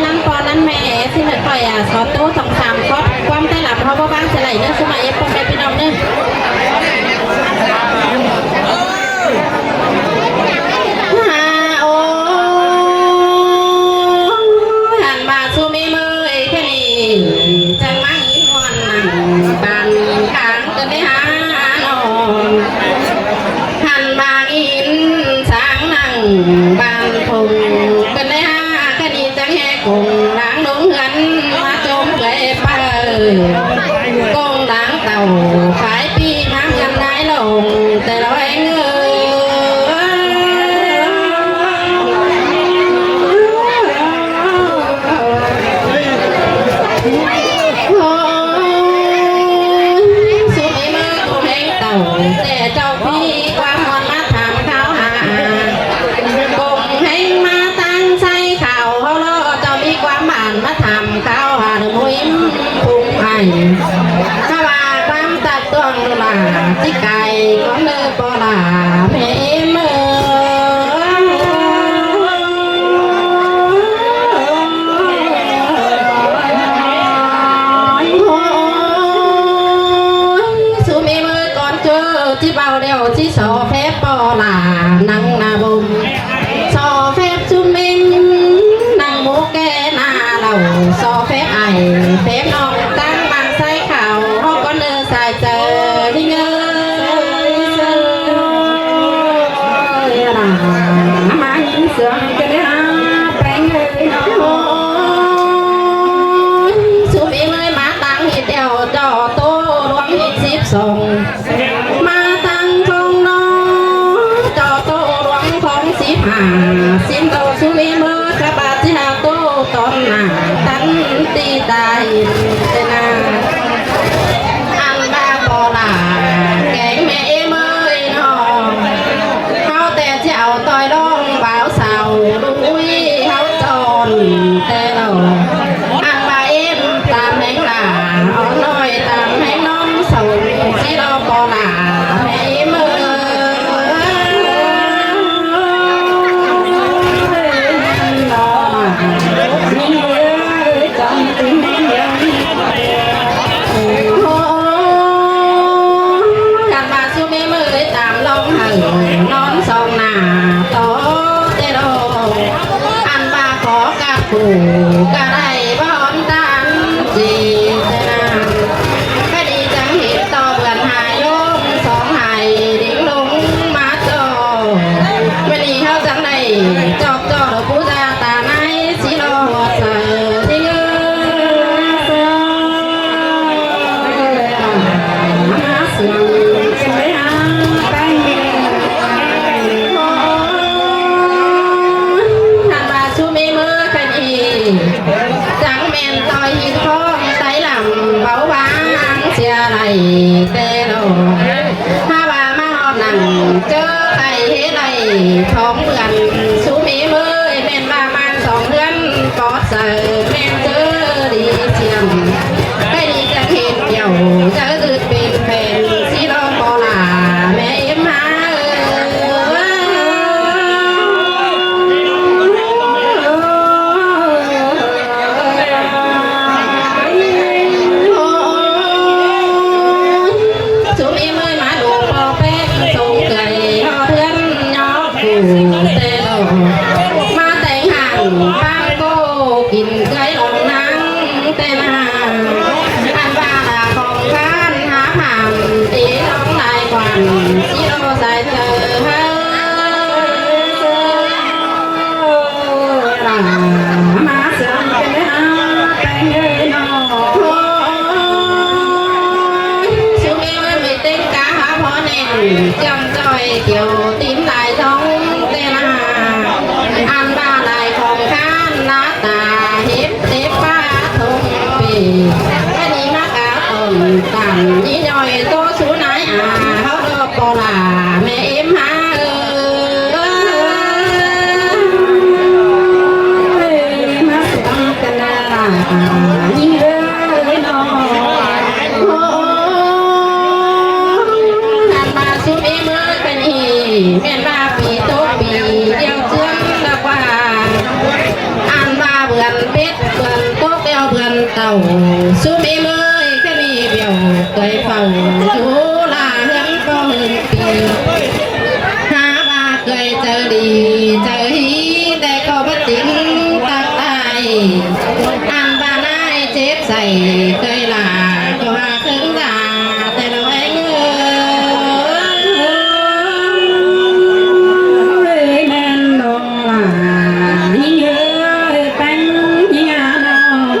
นั้นปอนั้นแม่ที่เหลือต่อยสอนตู้สองสามครอบความได้หลับเพราะว่าบ้างจะไหลเนื้อสมัยพวกแม่พี่น้องเนื้อโอ้หันมาสู้มีมือแค่นี้จังไม่มวนบานขางจะได้หานอนหันมาอินสางนั่งบานคงกันได้หาคดีจังแห่กงล้างนุ่งเงินมาจมเกยเปิดกงล้างเต่าขายปีน้ำยังได้ลงแต่เราเองแต่เจ้าพี่ความมอนมาถามเขาหากงให้มาตั้งใจข่าวเขาล้อเจ้ามีความหมานมาถามเขาหาเดือมุ้ยพุ่งไห้ถ้าว่าความตัดต้องดูมาที่ไก่ก็เลิกปอลาแม่เมื่ที่เบาเดียวที่สอเฟบปอลานังนาบุมสอเฟบจุ่มมิมนังมุกแกนาเราสอเฟบไอเฟบนองตั้งบางไส้ข่าวห้องก็เนื้อสายเจอที่เงยมาหินเสือกันเลยฮะแปลงเลยโอ้สุมีมือมาตั้งหิดเดียวจอโตรวมหิดสิบส่งสินโตสุมีมือกระบาดที่หาโตตอนหน้าตันตีตายเตนาอันบาปอลาแกงแม่มือนองเขาแต่เจ้าต่อยร้องบ่าวสาวลุยเขาจนแต่เราอันบาตามแหงลาอ่อนน้อยตามแหงน้องสาวที่เราปอลาแม่มือนอนสองหน้าโตเตโรอันบาขอกะปูกะได้บอนตันจีเตนาคดีจังหิตต่อเบือนหายโยมสองหายดิ่งลงมาโจไม่ดีเขาจังได้จอบจอดผู้จาตาในสีโลหัวเสือที่เงือเสือสวยงามแป้งจังแม่นต่อยหินพ้องไตลำเบาบางเสียไหลเตโลถ้าว่ามาหอบหนังเจอไข่เฮไหลท้องเบือนสูมีมือแม่นว่ามันสองเดือนปอดเสือแม่นเจอดีเสียมได้ดีจะเห็นเดี่ยวจะอึดเป็นแผ่นสีรอปอลาแม่เอ็มมามาแต่งห่างบ้านโกกินไก่หลงนังแต่นาอันบ้าของข้านหาผ่านตีน้องนายควันที่เราใส่เธอมาเสือเป็นหาแต่งเลยน้องชูมีไม่เต็งกาหาพอแน่จำจอยเกี่ยวตีนลายท้องอันบ้าลายของข้านหน้าตาฮิปเตป้าทงปีแค่นี้มากาต้นต่ำยี่ย่อยโตสูนายเขาดอกปอลาแม่เอ็มหามาสวมกันนายิ่งน้องอันบ้าสุมีมือ tàu su mê mới cái mi biểu tuổi phòng chú là hướng có hơn tiền ha ba cười chờ đi chờ hí để có bất tín tạc tài ăn ba nai chết dày cười là có hà cứng già để đâu anh ơi men đồ là đi ơi bánh đi à đâu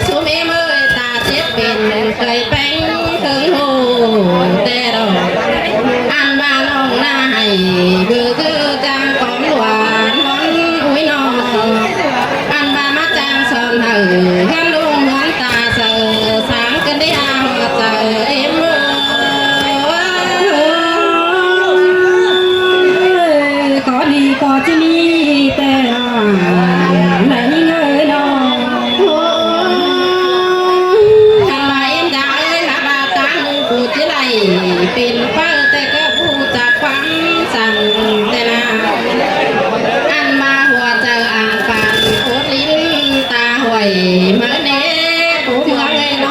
số em ơi ta chết bên cười bánh cứng hồ để đâu ăn ba lòng này vừa cứ trang có loạn món úi nọ ăn ba mắt trang sơn hở gắn luôn ngón ta sợ sáng cơn đi ao sợ em ơi có đi có chứ đi tè này người đó thằng là em đã ơi là bà táng của chứ này pin phơ tè có phụ ta khoáng rằng tè là ăn ma hòa chờ ăn phàn cốt lín ta hồi mới nế của mưa ngày đó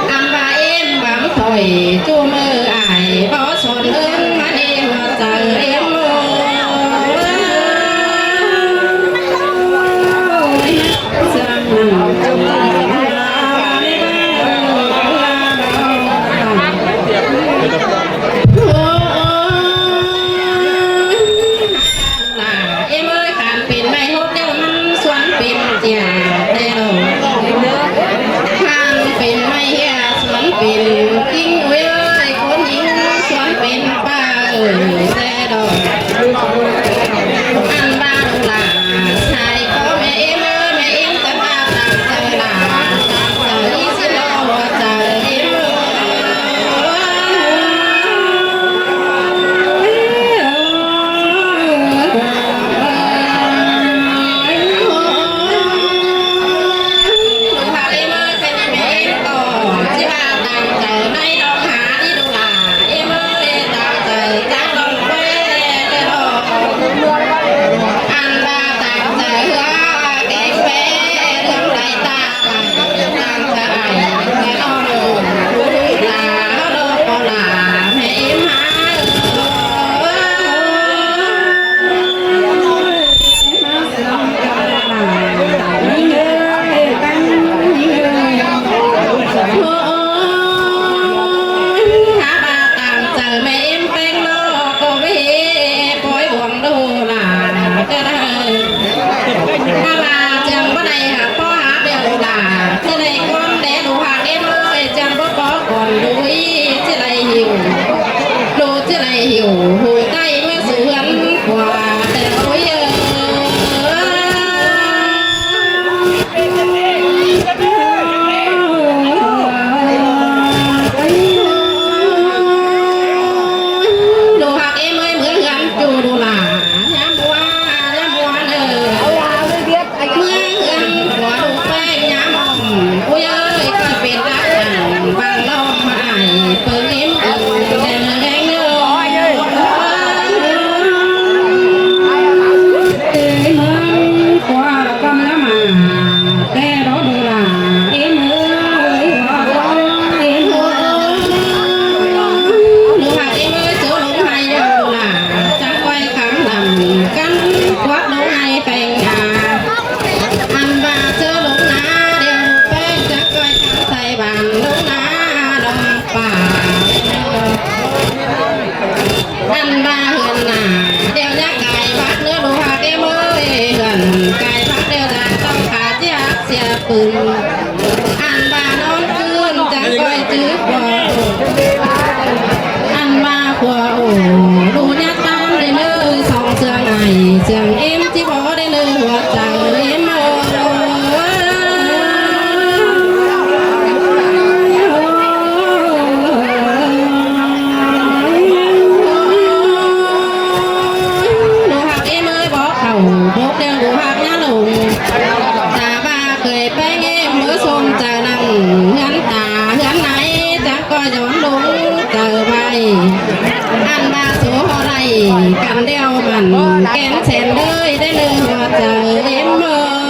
ăn ba em bám thổi chua mơ ải bỏ sồn ơn mà đi hòa chờ em em ơi khám pin mày hốt đeo măng xoắn pin chè đeo khám pin mày hea xoắn pin kinh ơi ơi con nhính xoắn pin ba ơi xe đồ ăn ba đồ là sai có mẹ em ơi mẹ em ta ba tặng trời là tặng trời ý xin lo trời em hiểu hồi tay mới sự ấn quà để ối đồ hạt em ơi mới gắn chủ đồ là nhám qua nở mới gắn quả đồ phê nhám hồng ôi ơi cái bên lá thẳng vàng lo mãi phương em ăn ba hườn là đeo nhá cài bát nữa đồ hạt em ơi gần cài bát đeo ra tông khá chứ ác xe pừng ăn ba non cươn chẳng coi chứ quả ăn ba quả ổ đồ nhá tam đến nơi sòng sương này sương em chỉ bỏ đến nơi hoạt chẳng em bốc đeo đồ hạt nhá lùng ta ba cười bé nghe mới xôm chờ nằm ngắn tà ngắn nãy chẳng coi gió đúng chờ bay ăn ba số họ này กันเดียวมันแกนแสนเลยได้เลยหัวใจเอ็มเอ้